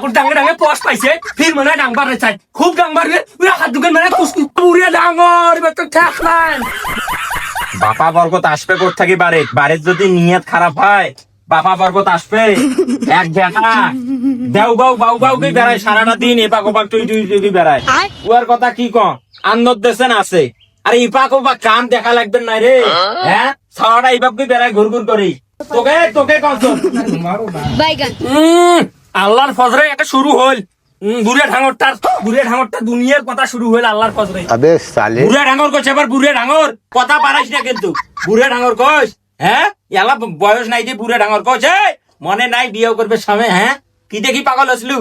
আগুন ডাঙে ডাঙে পোষ পাইছে ফির মনে ডাংবার চাই খুব ডাংবার হাত দুকেন মানে পুরিয়া ডাঙর এবার তো ঠেক নাই বাপা বরকত আসবে কোথ থাকি বাড়ির যদি নিয়ত খারাপ হয় বাপা বরকত আসবে এক বেটা দেও বাউ বাউ বাউ কি বেড়ায় সারাটা দিন এপাক ওপাক টুই টুই টুই বেড়ায় ওর কথা কি কম আন্নত দেশেন আছে আরে ইপাক ওপাক কাম দেখা লাগবেন না রে হ্যাঁ সারাটা ইপাক কি বেড়ায় ঘুর ঘুর করি তোকে তোকে কত আল্লাহর ফজরে এটা শুরু হল বুড়িয়া ঢাঙরটা দুনিয়ার কথা শুরু হল আল্লাহর ফজরে বুড়িয়া ঢাঙর কইছে এবার বুড়িয়া ঢাঙর কথা পারাইস না কিন্তু বুড়িয়া ঢাঙর কইস হ্যাঁ এলা বয়স নাই যে বুড়িয়া ঢাঙর কইস মনে নাই বিয়ে করবে সামনে হ্যাঁ কি দেখি পাগল হসলু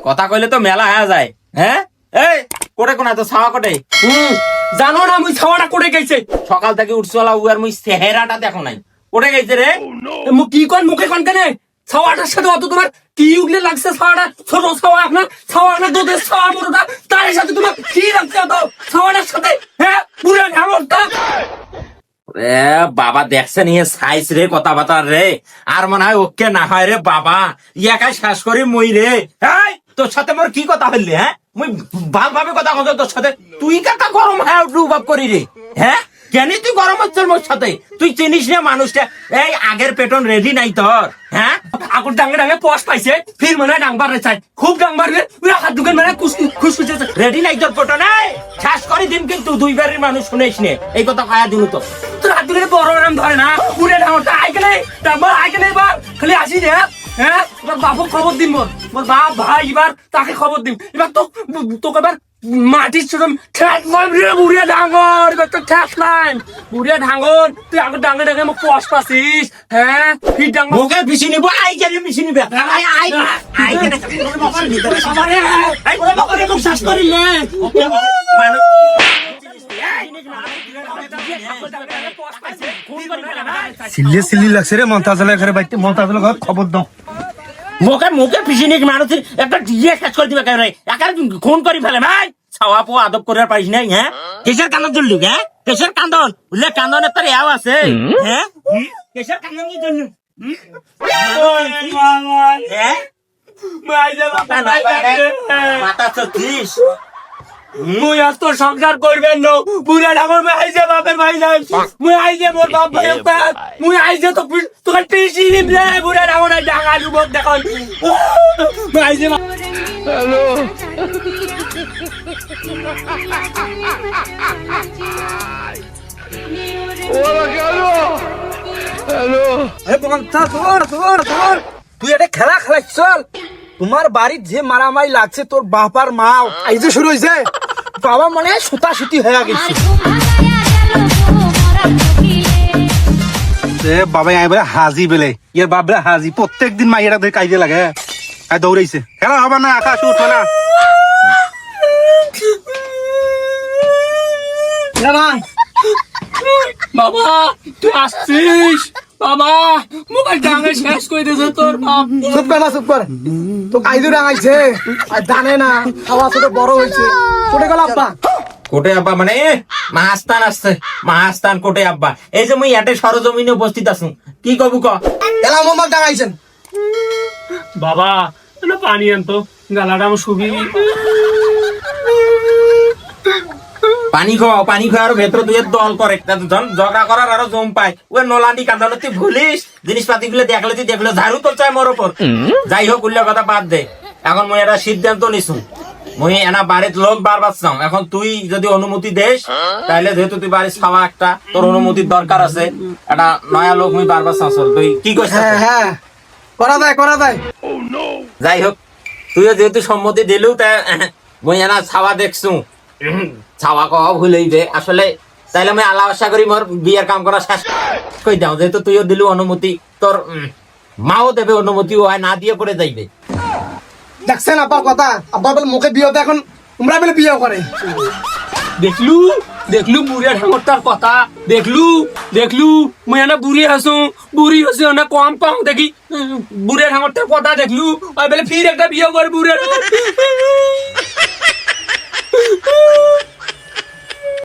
কথা কইলে তো মেলা হয়ে যায় হ্যাঁ এই কোটে কোনা তো ছাওয়া কোটে জানো না মুই ছাওয়াটা কোটে গেছে সকাল থেকে উঠছলা উয়ার মুই চেহারাটা দেখো নাই কোটে গেছে রে মু কি কোন মুখে কোন কেনে ছাওয়াটার সাথে অত তোমার কি উগলে লাগছে ছাওয়াটা ছোট ছাওয়া আপনার ছাওয়া না দুধের ছাওয়া মোটা তার সাথে তোমার কি লাগছে তো ছাওয়াটার সাথে হ্যাঁ পুরো ঢাঙরটা এ বাবা দেখছেন ইয়ে সাইজ রে কথাবার্তা রে আর মনে হয় ওকে না হয় রে বাবা ইয়াকাই শ্বাস করি মই রে এই তোর সাথে মোর কি কথা হইলে হ্যাঁ মুই ভাবে কথা কত তোর সাথে তুই কাকা গরম হ্যাঁ উঠলু করি রে হ্যাঁ কেন তুই গরম হচ্ছিস মোর সাথে তুই চিনিস না মানুষটা এই আগের পেটন রেডি নাই তোর হ্যাঁ আগুন ডাঙে ডাঙে পোষ পাইছে ফির মনে হয় ডাংবার চাই খুব ডাংবার হাত দুকেন মানে খুশখুশে রেডি নাই তোর পেটন নাই শ্বাস করে দিন কিন্তু দুইবারের মানুষ শুনেছ নে এই কথা কয়া দিন তো তোর হাত দুকেন বড় নাম ধরে না পুরে ডাঙরটা আইকে ডাংবার আইকে এবার খালি আসি দে হ্যাঁ এবার বাপক খবর দিন মোর বাপ ভাই এবার তাকে খবর দিন এবার তো তোকে এবার মাটির ছোট ঠেক বুড়িয়া ডাঙর এবার তো ঠেক নাই বুড়িয়া ডাঙর তুই আগে ডাঙে ডাঙে মোক পোষ পাছিস হ্যাঁ ফির ডাঙর মুখে পিছি নিব আই কেন পিছি নিবে আই আই আই কেন আমারে আই বলে বকরে মুখ শ্বাস করিলে সিল্লি লাগছে রে মন্তাজলা ঘরে বাইতে মন্তাজলা ঘর খবর দাও মুখে পিছিয়ে মানুষের একটা দিয়ে কাজ করে দিবে কেন একার খুন করি ফেলে ভাই ছাওয়া পো আদব করে পারিস নাই হ্যাঁ কেসের কান্দন চললু হ্যাঁ কেসের কান্দন বুঝলে কান্দনের তোর এও আছে হ্যাঁ কেসের কান্দন কি চললু মাথা চত্রিশ মুই আজ তোর সংসার করবেন না বুড়া ঠাকুর মুই আইছে বাপের ভাই যাই মুই আইছে মোর বাপ ভাই মুই আইছে তো তোর পিসি নিবলে বুড়া ঠাকুর ডাঙা যুবক দেখুন মুই আইছে হ্যালো ওরা গেলো হ্যালো এ বন্ধা ধর তুই এটা খেলা খেলাইছ চল তোমার বাড়ির যে মারামারি লাগছে তোর বাপার মা আইজে শুরু হয়েছে বাবা মানে সুতা সুতি হয়ে গেছে বাবা আই বলে হাজি বেলে ইয়ার বাবরা হাজি প্রত্যেকদিন মাইয়াটা ধরে কাইজে লাগে আর দৌড়াইছে খেলা হবে না আকাশ উঠবে না বাবা তুই আসছিস বাবা মোবাইল ডাঙে শেষ করে দিয়েছে তোর বাপ চুপ কর তো কাইদু ডাঙাইছে আর জানে না খাওয়া ছোট বড় হয়েছে কোটে গেল আব্বা কোটে আব্বা মানে মাহাস্তান আসছে মাহাস্তান কোটে আব্বা এই যে মুই এটে সরজমিনে উপস্থিত আছু কি কবু ক এলা মোবাইল ডাঙাইছেন বাবা পানি আনতো গালাটা আমার শুবি পানি খাওয়া আর ভেতর দুই দল করে ঝগড়া করার আরো জম পায় ওই নোলান্ডি কান্দালো তুই ভুলিস জিনিসপাতি গুলো দেখলে ঝাড়ু তো চায় মোর ওপর যাই হোক উল্লেখ কথা বাদ দে এখন মুই একটা সিদ্ধান্ত নিছু মুই এনা বাড়ির লোক বারবার চাও এখন তুই যদি অনুমতি দেস তাহলে যেহেতু তুই বাড়ির খাওয়া একটা তোর অনুমতির দরকার আছে একটা নয়া লোক মুই বারবার চাও তুই কি কইছ হ্যাঁ করা যায় যাই হোক তুইও যেহেতু সম্মতি দিলু তা মুই এনা ছাওয়া দেখছু ছাওয়া কওয়া ভুল হইবে আসলে তাইলে আমি আল্লাহ আশা করি মোর বিয়ের কাম করা শেষ কই দাও যেহেতু তুইও দিলু অনুমতি তোর মাও দেবে অনুমতি ও না দিয়ে করে যাইবে দেখছেন আব্বার কথা আব্বা বলে মুখে বিয়ে এখন তোমরা বলে বিয়ে করে দেখলু বুড়িয়া ঠাকুরটার কথা দেখলু মুই এনে বুড়ি হাসু না কম পাও দেখি বুড়িয়া ঠাকুরটার কথা দেখলু ওই বলে ফির একটা বিয়ে করে বুড়িয়া